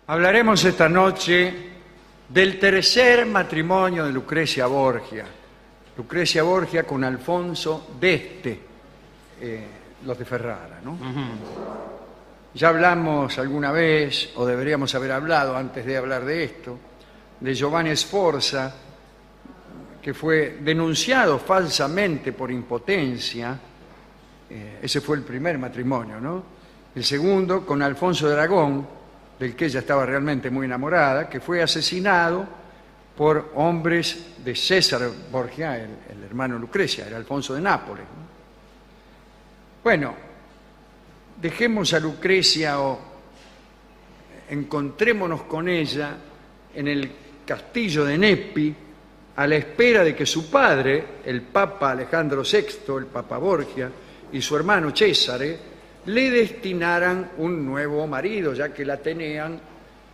Hablaremos esta noche del tercer matrimonio de Lucrecia Borgia. Lucrecia Borgia con Alfonso d'Este, los de Ferrara, ¿no? Ya hablamos alguna vez, o deberíamos haber hablado antes de hablar de esto, de Giovanni Sforza, que fue denunciado falsamente por impotencia. Ese fue el primer matrimonio, ¿no? El segundo con Alfonso de Aragón, del que ella estaba realmente muy enamorada, que fue asesinado por hombres de César Borgia, el hermano de Lucrecia, era Alfonso de Nápoles, ¿no? Bueno, dejemos a Lucrecia o encontrémonos con ella en el castillo de Nepi, a la espera de que su padre, el Papa Alejandro VI, el Papa Borgia, y su hermano Césare, le destinaran un nuevo marido, ya que la tenían,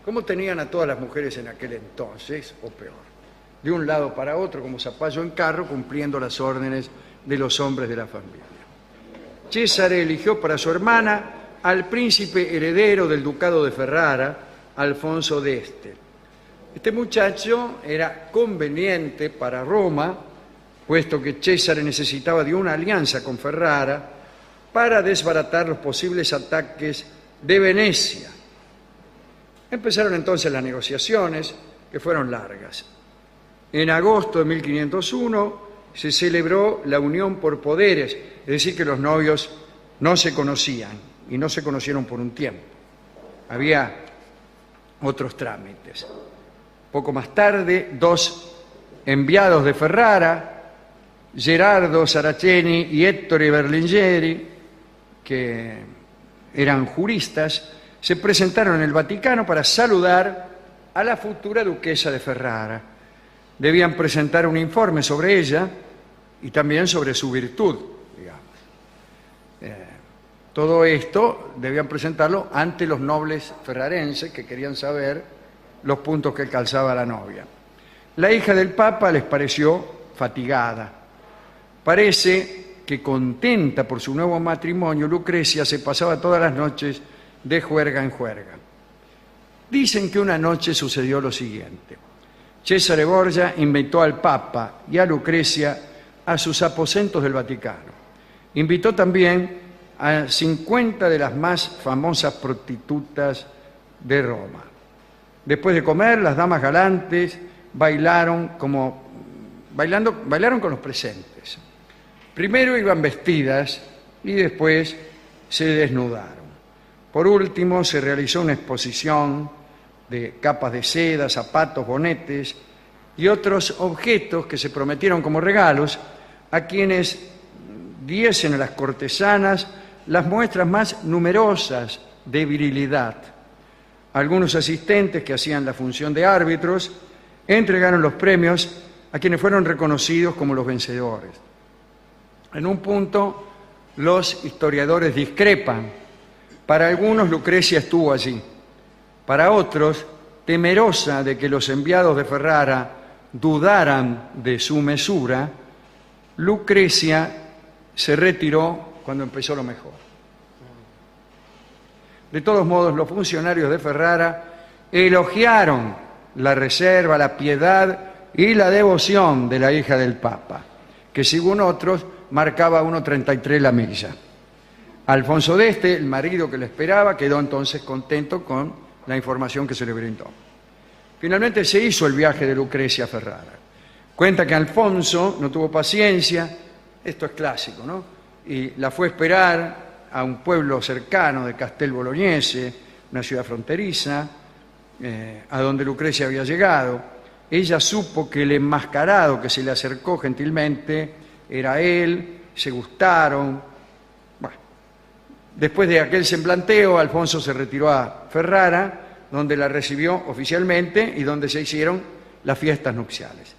como tenían a todas las mujeres en aquel entonces, o peor, de un lado para otro, como zapallo en carro, cumpliendo las órdenes de los hombres de la familia. Césare eligió para su hermana al príncipe heredero del ducado de Ferrara, Alfonso d'Este. Este muchacho era conveniente para Roma, puesto que Césare necesitaba de una alianza con Ferrara para desbaratar los posibles ataques de Venecia. Empezaron entonces las negociaciones, que fueron largas. En agosto de 1501 se celebró la unión por poderes, es decir, que los novios no se conocían, y no se conocieron por un tiempo. Había otros trámites. Poco más tarde, dos enviados de Ferrara, Gerardo Saraceni y Ettore Berlinghieri, que eran juristas, se presentaron en el Vaticano para saludar a la futura duquesa de Ferrara. Debían presentar un informe sobre ella y también sobre su virtud, digamos. Todo esto debían presentarlo ante los nobles ferrarenses que querían saber los puntos que calzaba la novia. La hija del Papa les pareció fatigada. Parece que, contenta por su nuevo matrimonio, Lucrecia se pasaba todas las noches de juerga en juerga. Dicen que una noche sucedió lo siguiente. Cesare Borgia invitó al Papa y a Lucrecia a sus aposentos del Vaticano. Invitó también a 50 de las más famosas prostitutas de Roma. Después de comer, las damas galantes bailaron con los presentes. Primero iban vestidas y después se desnudaron. Por último, se realizó una exposición de capas de seda, zapatos, bonetes y otros objetos que se prometieron como regalos a quienes diesen a las cortesanas las muestras más numerosas de virilidad. Algunos asistentes que hacían la función de árbitros entregaron los premios a quienes fueron reconocidos como los vencedores. En un punto, los historiadores discrepan. Para algunos, Lucrecia estuvo allí. Para otros, temerosa de que los enviados de Ferrara dudaran de su mesura, Lucrecia se retiró cuando empezó lo mejor. De todos modos, los funcionarios de Ferrara elogiaron la reserva, la piedad y la devoción de la hija del Papa, que según otros marcaba 1,33 la milla. Alfonso d'Este, el marido que le esperaba, quedó entonces contento con la información que se le brindó. Finalmente se hizo el viaje de Lucrecia a Ferrara. Cuenta que Alfonso no tuvo paciencia, esto es clásico, ¿no? Y la fue a esperar a un pueblo cercano de Castel Bolognese, una ciudad fronteriza, a donde Lucrecia había llegado. Ella supo que el enmascarado que se le acercó gentilmente era él, se gustaron. Bueno, después de aquel semblanteo, Alfonso se retiró a Ferrara, donde la recibió oficialmente y donde se hicieron las fiestas nupciales.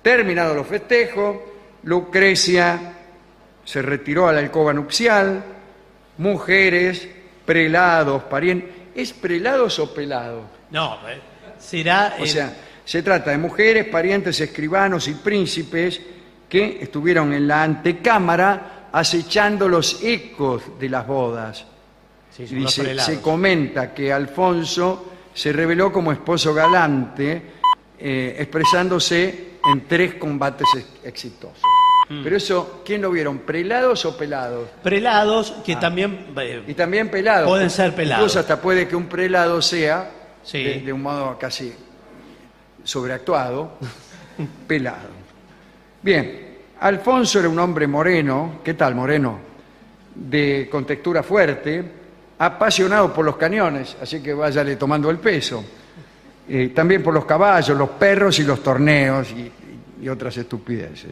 Terminados los festejos, Lucrecia se retiró a la alcoba nupcial. Mujeres, prelados, parientes. ¿Es prelados o pelados? No, será... O sea, se trata de mujeres, parientes, escribanos y príncipes que estuvieron en la antecámara acechando los ecos de las bodas. Sí, Y se comenta que Alfonso se reveló como esposo galante, expresándose en 3 combates exitosos. Pero eso, ¿quién lo vieron? ¿Prelados o pelados? Prelados, que también... Y también pelados. Pueden ser pelados. Incluso hasta puede que un prelado sea, Sí. de un modo casi sobreactuado, pelado. Bien, Alfonso era un hombre moreno. ¿Qué tal, moreno? Con textura fuerte, apasionado por los cañones, así que váyale tomando el peso. También por los caballos, los perros y los torneos y otras estupideces.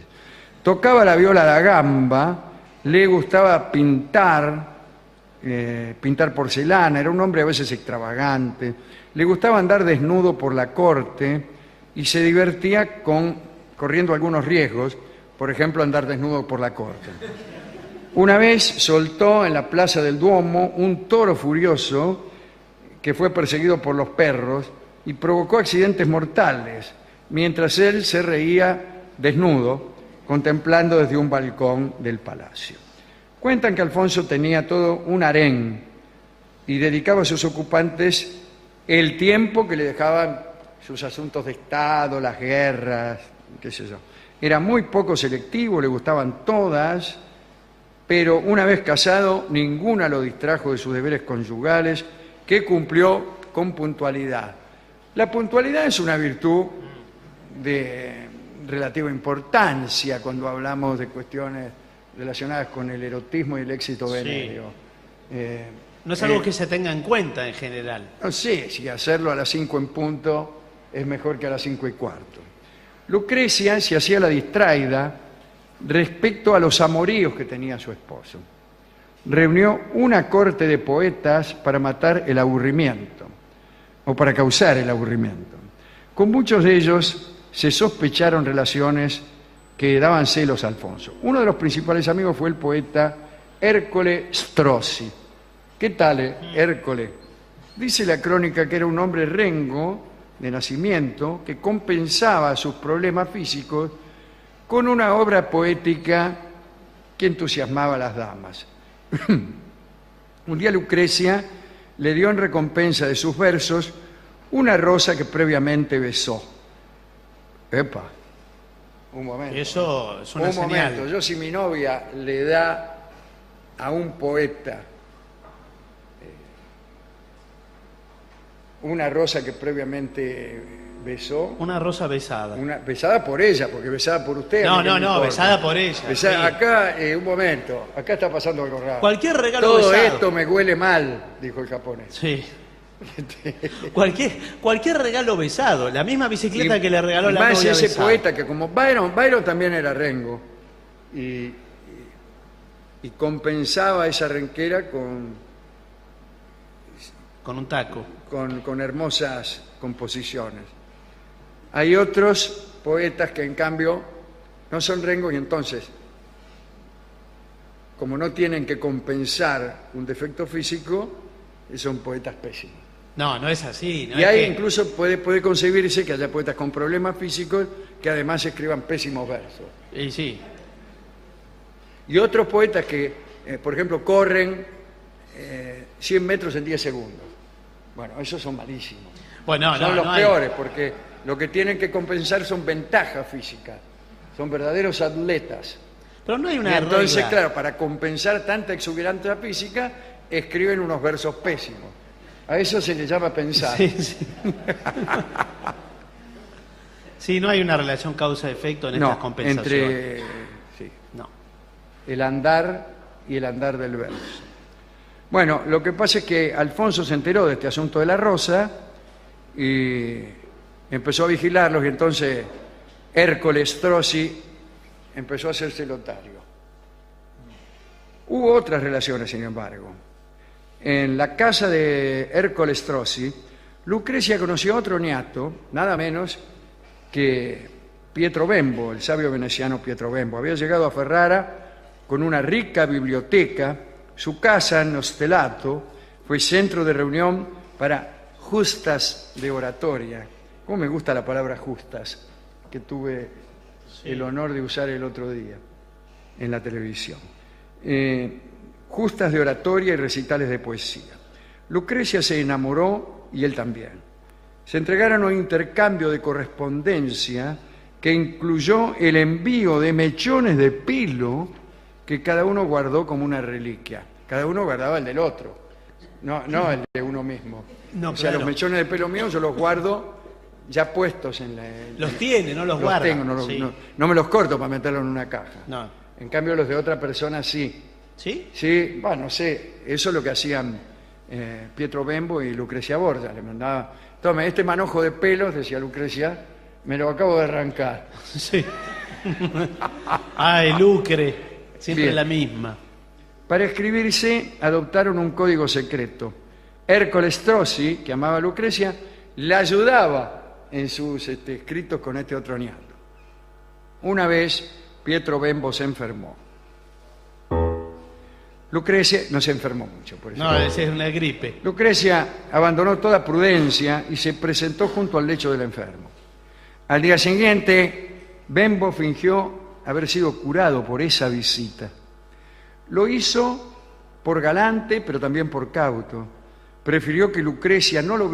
Tocaba la viola da gamba, le gustaba pintar porcelana, era un hombre a veces extravagante, le gustaba andar desnudo por la corte y se divertía corriendo algunos riesgos, por ejemplo, andar desnudo por la corte. Una vez soltó en la plaza del Duomo un toro furioso que fue perseguido por los perros y provocó accidentes mortales, mientras él se reía desnudo, contemplando desde un balcón del palacio. Cuentan que Alfonso tenía todo un harén y dedicaba a sus ocupantes el tiempo que le dejaban sus asuntos de Estado, las guerras, qué sé yo. Era muy poco selectivo, le gustaban todas, pero una vez casado, ninguna lo distrajo de sus deberes conyugales, que cumplió con puntualidad. La puntualidad es una virtud de relativa importancia cuando hablamos de cuestiones relacionadas con el erotismo y el éxito venéreo. No es algo que se tenga en cuenta en general. No sé si hacerlo a las 5 en punto es mejor que a las 5 y cuarto. Lucrecia se hacía la distraída respecto a los amoríos que tenía su esposo. Reunió una corte de poetas para matar el aburrimiento, o para causar el aburrimiento. Con muchos de ellos se sospecharon relaciones que daban celos a Alfonso. Uno de los principales amigos fue el poeta Ercole Strozzi. ¿Qué tal, Ercole? Dice la crónica que era un hombre rengo de nacimiento que compensaba sus problemas físicos con una obra poética que entusiasmaba a las damas. Un día Lucrecia le dio en recompensa de sus versos una rosa que previamente besó. Epa, un momento. Eso es una un señal. momento, yo si mi novia le da a un poeta una rosa que previamente besó... Una rosa besada. besada por ella, porque besada por usted... No, a mí qué no, me no, importa. besada por ella. Besada- sí. Acá, un momento, acá está pasando algo raro. Cualquier regalo Todo besado. esto me huele mal, dijo el japonés. Sí. Cualquier regalo besado. La misma bicicleta que le regaló y la más novia ese besada. poeta que como Byron también era rengo y compensaba esa renquera Con un taco. con hermosas composiciones. Hay otros poetas que en cambio no son rengos y entonces, como no tienen que compensar un defecto físico, son poetas pésimos. No, no es así. No Y es ahí que- incluso puede concebirse que haya poetas con problemas físicos que además escriban pésimos versos. Y sí. Y otros poetas que, por ejemplo, corren 100 metros en 10 segundos. Bueno, esos son malísimos. Bueno, no, Son no, los no hay- peores porque lo que tienen que compensar son ventajas físicas. Son verdaderos atletas. Pero no hay Y una entonces, regla. claro, para compensar tanta exuberancia física, escriben unos versos pésimos. A eso se le llama pensar. Sí, sí. Sí, no hay una relación causa-efecto en estas No, compensaciones. sí, No. el andar y el andar del verso. Bueno, lo que pasa es que Alfonso se enteró de este asunto de la rosa y empezó a vigilarlos y entonces Hércules Strozzi empezó a hacerse lotario. Hubo otras relaciones, sin embargo. En la casa de Hércules Strozzi, Lucrecia conoció a otro niato, nada menos que Pietro Bembo, el sabio veneciano Pietro Bembo. Había llegado a Ferrara con una rica biblioteca. Su casa en Ostelato fue centro de reunión para justas de oratoria. ¿Cómo me gusta la palabra justas? Que tuve el honor de usar el otro día en la televisión. Justas de oratoria y recitales de poesía. Lucrecia se enamoró y él también. Se entregaron un intercambio de correspondencia que incluyó el envío de mechones de pelo que cada uno guardó como una reliquia. Cada uno guardaba el del otro, no el de uno mismo. No, o sea, claro. los mechones de pelo mío yo los guardo ya puestos en la... Los tiene, no los guarda. Tengo, no, Sí. no me los corto para meterlos en una caja. No. En cambio, los de otra persona sí. ¿Sí? Sí, bueno, no sé, eso es lo que hacían Pietro Bembo y Lucrecia Borgia. Le mandaba, tome, este manojo de pelos, decía Lucrecia, me lo acabo de arrancar. Sí. Ay, Lucre, siempre Bien. la misma. Para escribirse, adoptaron un código secreto. Ercole Strozzi, que amaba a Lucrecia, la ayudaba en sus escritos con este otro ñando. Una vez, Pietro Bembo se enfermó. Lucrecia no se enfermó mucho, por eso. No, esa es una gripe. Lucrecia abandonó toda prudencia y se presentó junto al lecho del enfermo. Al día siguiente, Bembo fingió haber sido curado por esa visita. Lo hizo por galante, pero también por cauto. Prefirió que Lucrecia no lo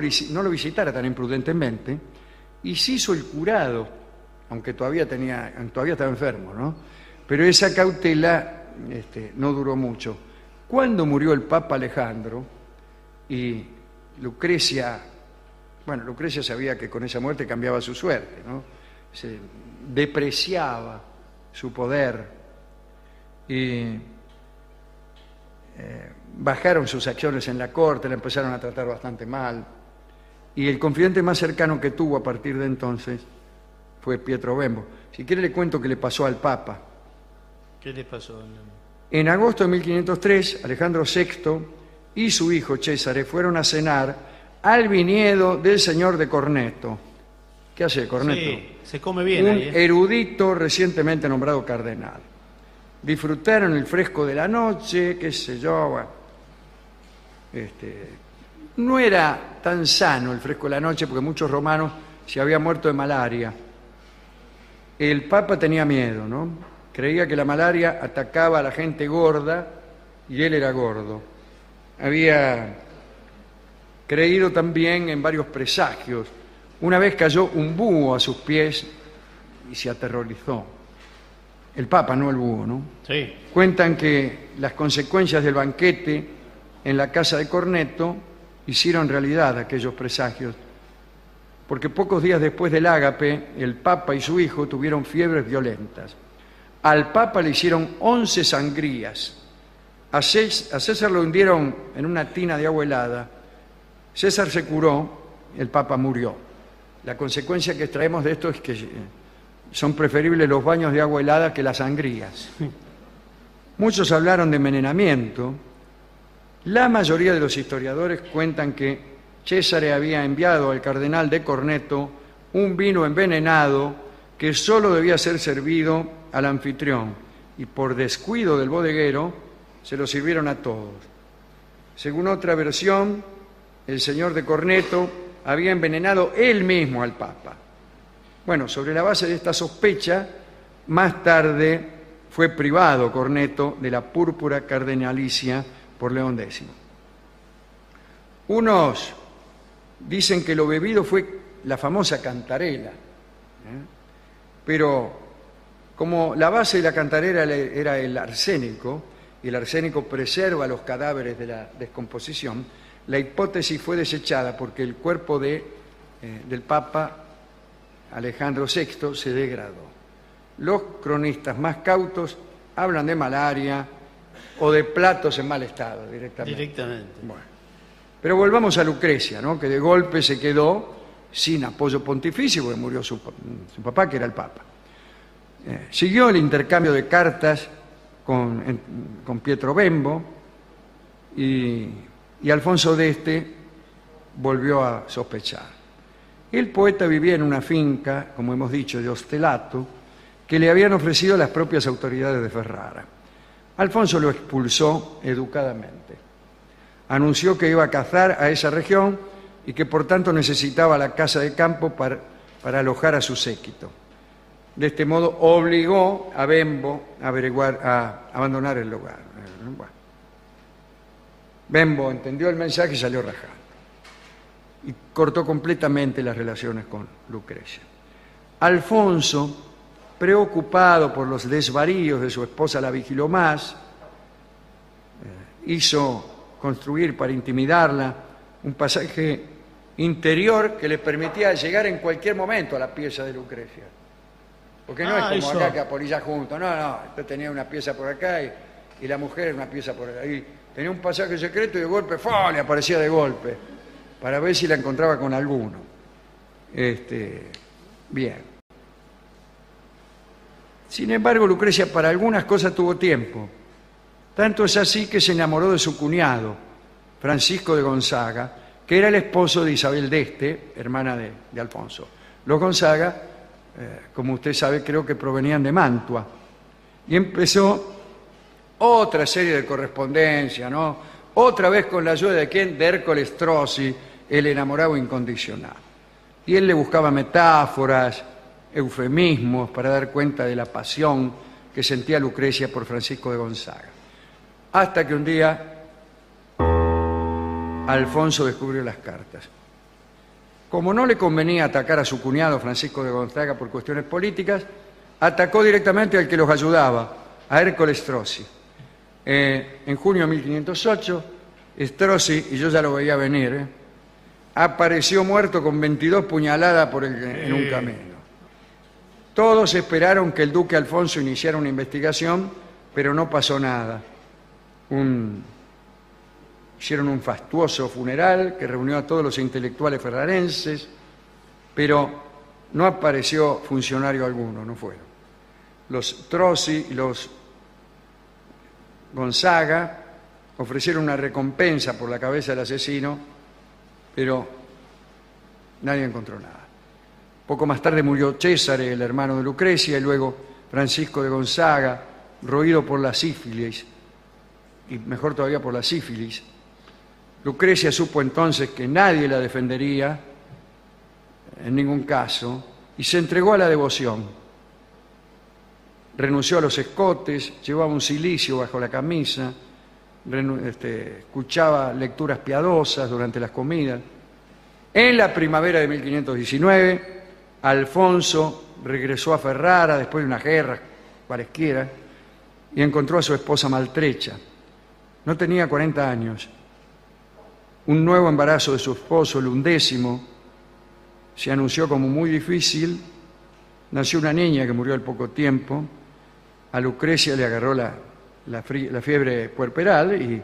visitara tan imprudentemente y se hizo el curado, aunque todavía estaba enfermo, ¿no? Pero esa cautela no duró mucho. Cuando murió el Papa Alejandro y Lucrecia sabía que con esa muerte cambiaba su suerte, ¿no? Se depreciaba su poder y bajaron sus acciones en la corte, la empezaron a tratar bastante mal y el confidente más cercano que tuvo a partir de entonces fue Pietro Bembo. Si quiere le cuento qué le pasó al Papa. ¿Qué le pasó? En agosto de 1503, Alejandro VI y su hijo Césare fueron a cenar al viñedo del señor de Corneto. ¿Qué hace Corneto? Sí, se come bien Un ahí, ¿eh? erudito recientemente nombrado cardenal. Disfrutaron el fresco de la noche, qué sé yo. Bueno. No era tan sano el fresco de la noche porque muchos romanos se habían muerto de malaria. El Papa tenía miedo, ¿no? Creía que la malaria atacaba a la gente gorda y él era gordo. Había creído también en varios presagios. Una vez cayó un búho a sus pies y se aterrorizó. El Papa, no el búho, ¿no? Sí. Cuentan que las consecuencias del banquete en la casa de Corneto hicieron realidad aquellos presagios, porque pocos días después del ágape, el Papa y su hijo tuvieron fiebres violentas. Al Papa le hicieron 11 sangrías. A César lo hundieron en una tina de agua helada. César se curó, el Papa murió. La consecuencia que extraemos de esto es que son preferibles los baños de agua helada que las sangrías. Muchos hablaron de envenenamiento. La mayoría de los historiadores cuentan que César había enviado al cardenal de Corneto un vino envenenado que solo debía ser servido al anfitrión y por descuido del bodeguero se lo sirvieron a todos. Según otra versión, el señor de Corneto había envenenado él mismo al Papa. Bueno, sobre la base de esta sospecha, más tarde fue privado Corneto de la púrpura cardenalicia por León X. Unos dicen que lo bebido fue la famosa cantarela, pero como la base de la cantarela era el arsénico, y el arsénico preserva los cadáveres de la descomposición, la hipótesis fue desechada porque el cuerpo del Papa Alejandro VI se degradó. Los cronistas más cautos hablan de malaria o de platos en mal estado directamente. Bueno. Pero volvamos a Lucrecia, ¿no? Que de golpe se quedó sin apoyo pontificio porque murió su papá, que era el Papa. Siguió el intercambio de cartas con Pietro Bembo y Alfonso d'Este volvió a sospechar. El poeta vivía en una finca, como hemos dicho, de Ostelato, que le habían ofrecido las propias autoridades de Ferrara. Alfonso lo expulsó educadamente. Anunció que iba a cazar a esa región y que por tanto necesitaba la casa de campo para alojar a su séquito. De este modo obligó a Bembo a abandonar el lugar. Bueno. Bembo entendió el mensaje y salió rajando. y cortó completamente las relaciones con Lucrecia. Alfonso, preocupado por los desvaríos de su esposa, la vigiló más, hizo construir para intimidarla un pasaje interior que le permitía llegar en cualquier momento a la pieza de Lucrecia. Porque no es como acá que apolillás juntos, no, usted tenía una pieza por acá y la mujer una pieza por ahí. Tenía un pasaje secreto y de golpe, ¡fua!, le aparecía de golpe, para ver si la encontraba con alguno. Bien. Sin embargo, Lucrecia para algunas cosas tuvo tiempo. Tanto es así que se enamoró de su cuñado, Francisco de Gonzaga, que era el esposo de Isabel d'Este, hermana de Alfonso. Los Gonzaga, como usted sabe, creo que provenían de Mantua. Y empezó otra serie de correspondencia, ¿no? Otra vez con la ayuda de ¿quién? De Hércules Strozzi, el enamorado incondicional. Y él le buscaba metáforas, eufemismos para dar cuenta de la pasión que sentía Lucrecia por Francisco de Gonzaga. Hasta que un día Alfonso descubrió las cartas. Como no le convenía atacar a su cuñado Francisco de Gonzaga por cuestiones políticas, atacó directamente al que los ayudaba, a Hércules Strozzi. En junio de 1508, Strozzi, y yo ya lo veía venir, apareció muerto con 22 puñaladas en un camino. Todos esperaron que el duque Alfonso iniciara una investigación, pero no pasó nada. Hicieron un fastuoso funeral que reunió a todos los intelectuales ferrarenses, pero no apareció funcionario alguno, no fueron. Los Strozzi y los Gonzaga ofrecieron una recompensa por la cabeza del asesino, pero nadie encontró nada. Poco más tarde murió Césare, el hermano de Lucrecia, y luego Francisco de Gonzaga, roído por la sífilis, y mejor todavía por la sífilis. Lucrecia supo entonces que nadie la defendería en ningún caso y se entregó a la devoción. Renunció a los escotes, llevaba un cilicio bajo la camisa, escuchaba lecturas piadosas durante las comidas. En la primavera de 1519, Alfonso regresó a Ferrara después de una guerra cualesquiera y encontró a su esposa maltrecha. No tenía 40 años. Un nuevo embarazo de su esposo, el 11º, se anunció como muy difícil. Nació una niña que murió al poco tiempo. A Lucrecia le agarró la fiebre puerperal y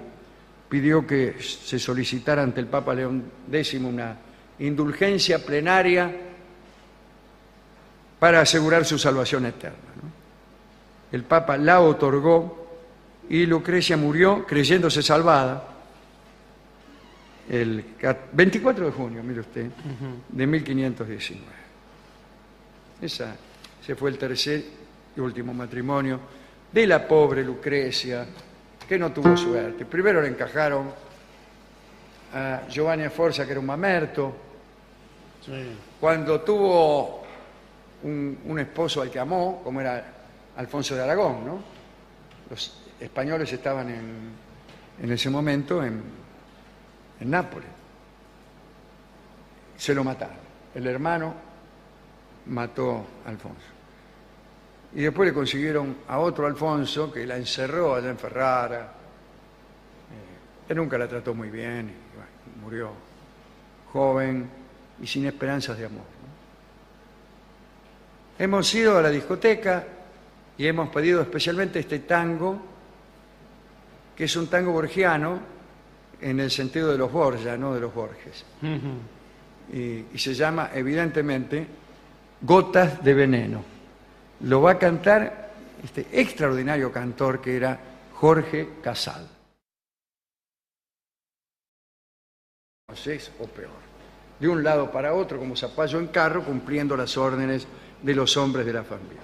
pidió que se solicitara ante el Papa León X una indulgencia plenaria para asegurar su salvación eterna, ¿no? El Papa la otorgó y Lucrecia murió creyéndose salvada el 24 de junio, mire usted, de 1519. Ese fue el tercer y último matrimonio de la pobre Lucrecia, que no tuvo suerte. Primero le encajaron a Giovanni Sforza, que era un mamerto. Sí. Cuando tuvo un esposo al que amó, como era Alfonso de Aragón, ¿no? Los españoles estaban en ese momento en Nápoles. Se lo mataron. El hermano mató a Alfonso. Y después le consiguieron a otro Alfonso que la encerró allá en Ferrara. Él nunca la trató muy bien y bueno, murió joven y sin esperanzas de amor, ¿no? Hemos ido a la discoteca y hemos pedido especialmente este tango, que es un tango borgiano en el sentido de los Borgia, no de los Borges. Y se llama, evidentemente, Gotas de Veneno. Lo va a cantar este extraordinario cantor que era Jorge Casal. O peor, de un lado para otro como zapallo en carro, cumpliendo las órdenes de los hombres de la familia.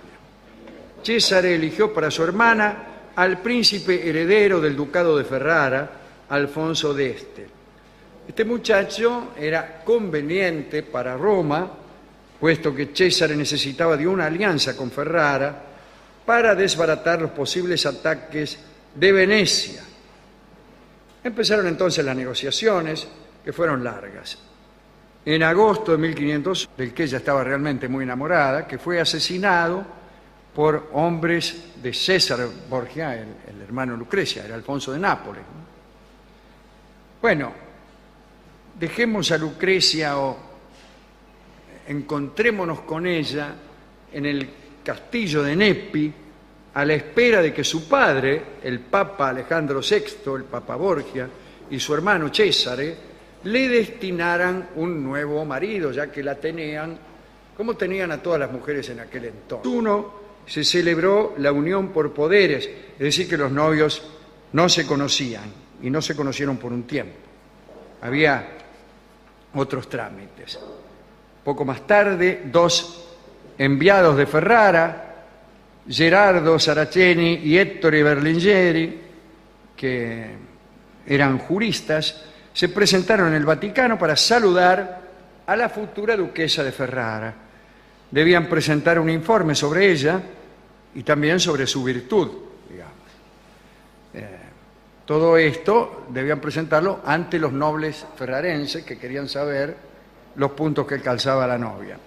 Césare eligió para su hermana al príncipe heredero del ducado de Ferrara, Alfonso d'Este. Este muchacho era conveniente para Roma, puesto que Césare necesitaba de una alianza con Ferrara para desbaratar los posibles ataques de Venecia. Empezaron entonces las negociaciones, que fueron largas. en agosto de 1500, del que ella estaba realmente muy enamorada, que fue asesinado por hombres de César Borgia, el hermano Lucrecia, era Alfonso de Nápoles. Bueno, dejemos a Lucrecia o encontrémonos con ella en el castillo de Nepi, a la espera de que su padre, el Papa Alejandro VI, el Papa Borgia, y su hermano Césare, le destinaran un nuevo marido, ya que la tenían, como tenían a todas las mujeres en aquel entonces. Se celebró la unión por poderes, es decir, que los novios no se conocían, y no se conocieron por un tiempo. Había otros trámites. Poco más tarde, dos enviados de Ferrara, Gerardo Saraceni y Ettore Berlinghieri, que eran juristas, se presentaron en el Vaticano para saludar a la futura duquesa de Ferrara. Debían presentar un informe sobre ella y también sobre su virtud, digamos. Todo esto debían presentarlo ante los nobles ferrarenses que querían saber los puntos que calzaba la novia.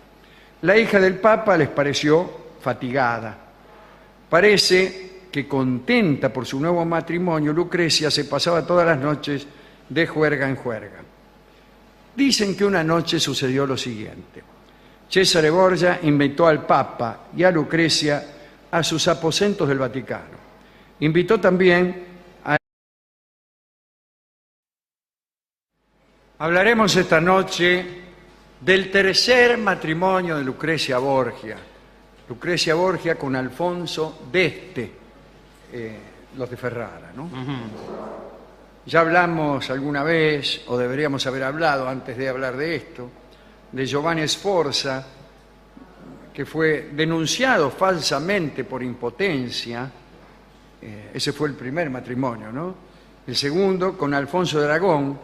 La hija del Papa les pareció fatigada. Parece que contenta por su nuevo matrimonio, Lucrecia se pasaba todas las noches de juerga en juerga. Dicen que una noche sucedió lo siguiente. Cesare Borgia invitó al Papa y a Lucrecia a sus aposentos del Vaticano. Invitó también a... Hablaremos esta noche del tercer matrimonio de Lucrecia Borgia. Lucrecia Borgia con Alfonso d'Este, los de Ferrara, ¿no? Ya hablamos alguna vez, o deberíamos haber hablado antes de hablar de esto, de Giovanni Sforza, que fue denunciado falsamente por impotencia. Ese fue el primer matrimonio, ¿no? El segundo, con Alfonso de Aragón,